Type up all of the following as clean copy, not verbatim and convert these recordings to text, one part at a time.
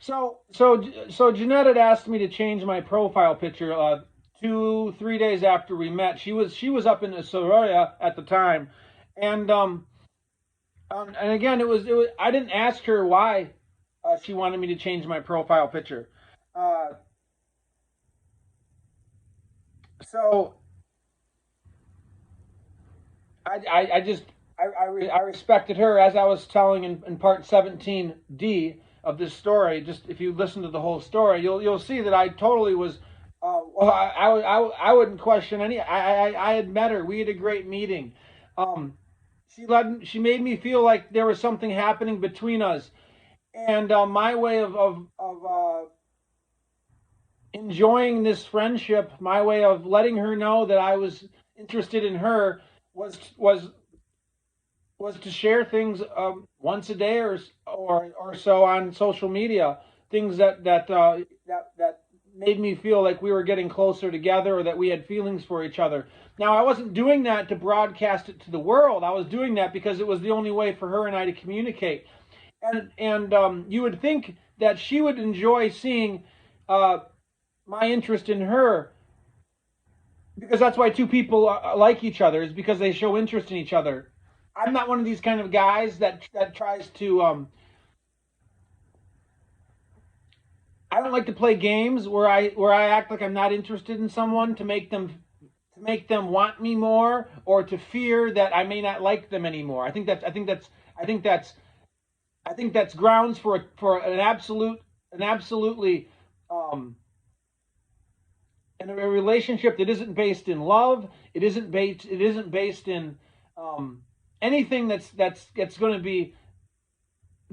So Jeanette had asked me to change my profile picture 2, 3 days after we met. She was up in Soria at the time, and and again it was I didn't ask her why she wanted me to change my profile picture. Uh, so I just I respected her, as I was telling in part 17D of this story. Just if you listen to the whole story, you'll see that I totally was. Well, I wouldn't question any. I had met her. We had a great meeting. Um, she made me feel like there was something happening between us, and my way of enjoying this friendship, my way of letting her know that I was interested in her was was to share things once a day or so on social media, things that made me feel like we were getting closer together or that we had feelings for each other. Now, I wasn't doing that to broadcast it to the world. I was doing that because it was the only way for her and I to communicate. And you would think that she would enjoy seeing uh, my interest in her, because that's why two people like each other, is because they show interest in each other. I'm not one of these kind of guys that tries to. I don't like to play games where I act like I'm not interested in someone to make them want me more, or to fear that I may not like them anymore. I think that's I think that's grounds for an absolutely um, in a relationship that isn't based in love. It isn't based in um, anything that's going to be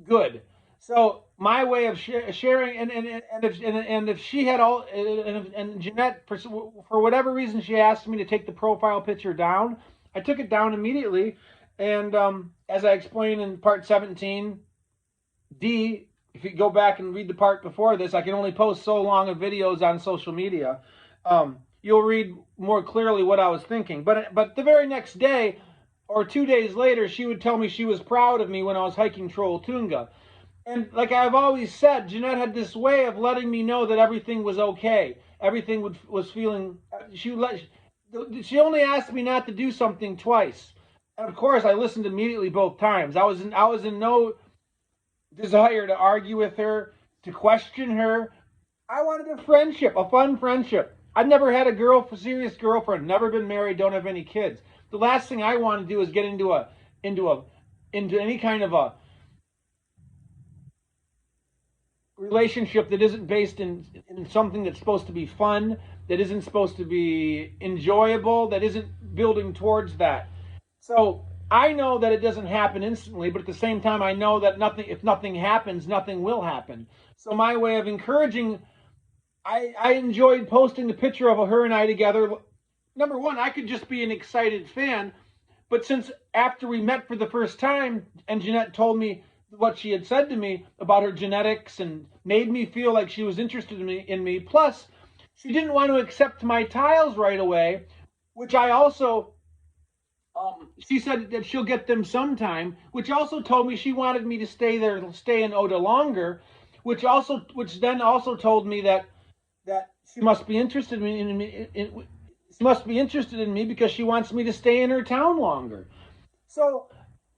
good. So my way of sharing, and if she had all, and Jeanette, for whatever reason, she asked me to take the profile picture down. I took it down immediately, and as I explained in part 17D, if you go back and read the part before this, I can only post so long of videos on social media. You'll read more clearly what I was thinking. But the very next day, or 2 days later, she would tell me she was proud of me when I was hiking Trolltunga. And like I've always said, Jeanette had this way of letting me know that everything was okay. Everything was feeling. She only asked me not to do something twice, and of course I listened immediately both times. I was in no desire to argue with her, to question her. I wanted a friendship, a fun friendship. I've never had serious girlfriend, never been married, don't have any kids. The last thing I want to do is get into a into any kind of a relationship that isn't based in something that's supposed to be fun, that isn't supposed to be enjoyable, that isn't building towards that. So I know that it doesn't happen instantly, but at the same time, I know that if nothing happens, nothing will happen. So my way of encouraging, I enjoyed posting the picture of her and I together. Number one, I could just be an excited fan, but since after we met for the first time, and Jeanette told me what she had said to me about her genetics and made me feel like she was interested in me. Plus, she didn't want to accept my tiles right away, which I also. She said that she'll get them sometime, which also told me she wanted me to stay in Oda longer, which then also told me that she must be interested in me. She must be interested in me because she wants me to stay in her town longer. So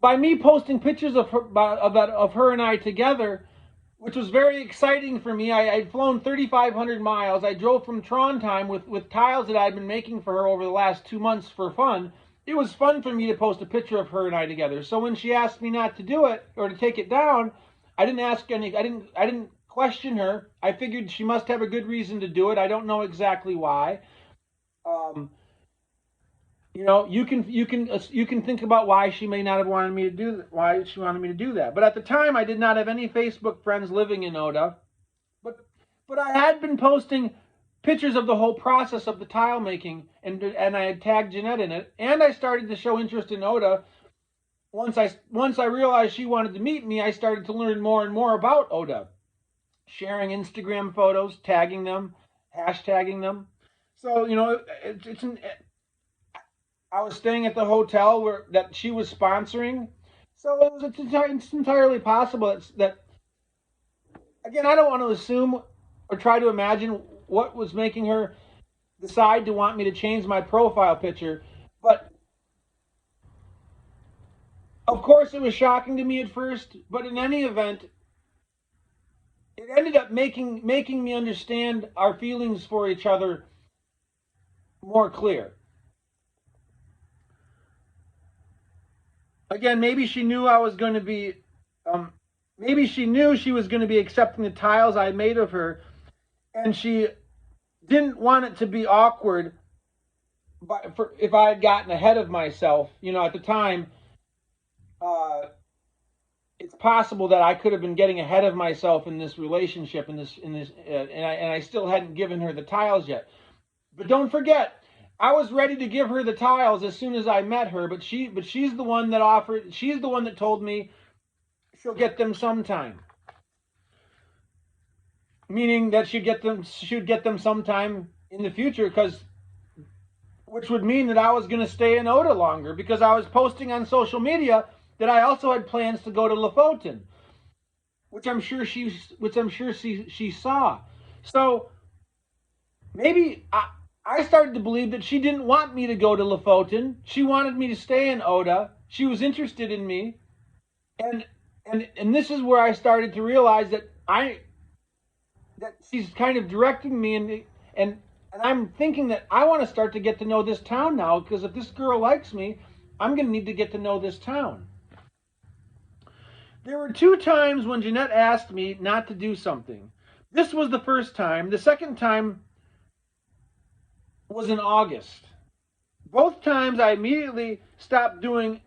by me posting pictures of her and I together, which was very exciting for me. I'd flown 3,500 miles. I drove from Trondheim with tiles that I'd been making for her over the last 2 months for fun. It was fun for me to post a picture of her and I together. So when she asked me not to do it or to take it down, I didn't ask any. I didn't question her. I figured she must have a good reason to do it. I don't know exactly why. Um, you can think about why she may not have wanted me to do why she wanted me to do that. But at the time, I did not have any Facebook friends living in Oda. But but I had been posting pictures of the whole process of the tile making, and I had tagged Jeanette in it, and I started to show interest in Oda. Once I realized she wanted to meet me, I started to learn more and more about Oda, sharing Instagram photos, tagging them, hashtagging them. So I was staying at the hotel where that she was sponsoring, so it's entirely possible that again, I don't want to assume or try to imagine what was making her decide to want me to change my profile picture, but of course it was shocking to me at first, but in any event, it ended up making me understand our feelings for each other more clear. Again, maybe she knew I was going to be, um, maybe she knew she was going to be accepting the tiles I made of her, and she didn't want it to be awkward. But if I had gotten ahead of myself, at the time, uh, it's possible that I could have been getting ahead of myself in this relationship, and I still hadn't given her the tiles yet. But don't forget, I was ready to give her the tiles as soon as I met her. But she's the one that offered. She's the one that told me she'll get them sometime, meaning that she'd get them sometime in the future, which would mean that I was going to stay in Oda longer, because I was posting on social media that I also had plans to go to Lofoten, which I'm sure she saw. So maybe I started to believe that she didn't want me to go to Lofoten. She wanted me to stay in Oda. She was interested in me, and this is where I started to realize that she's kind of directing me, and I'm thinking that I want to start to get to know this town now, because if this girl likes me, I'm going to need to get to know this town. There were 2 times when Jeanett asked me not to do something. This was the first time. The second time was in August. Both times I immediately stopped doing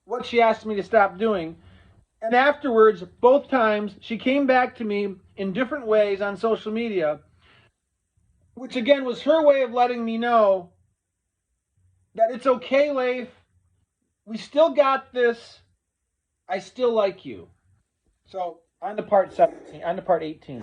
what she asked me to stop doing. And afterwards, both times, she came back to me in different ways on social media, which again was her way of letting me know that it's okay, Leif. We still got this. I still like you. So on to part 17, on to part 18.